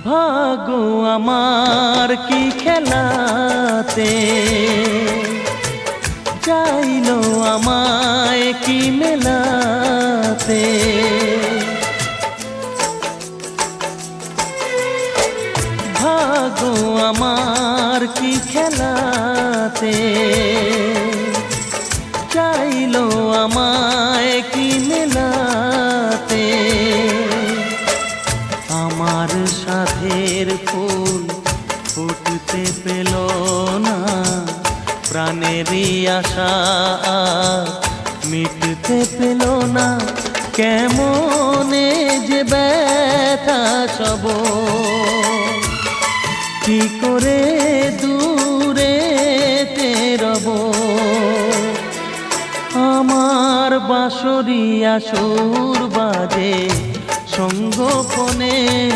ভাগ্য আমার কি খেলাতে চাইলো আমায় কি মেলাতে। ভাগ্য আমার কি খেলাতে চাইলো আমায় কি মেলাতে। আমার সাথের ফুল ফুটতে পেল না, প্রাণেরই আশা মিটতে পেল না। কেমনে যে ব্যথা সব, কি করে দূরে রব। আমার বাঁশরিয়া সুর বাজে সঙ্গোপনে।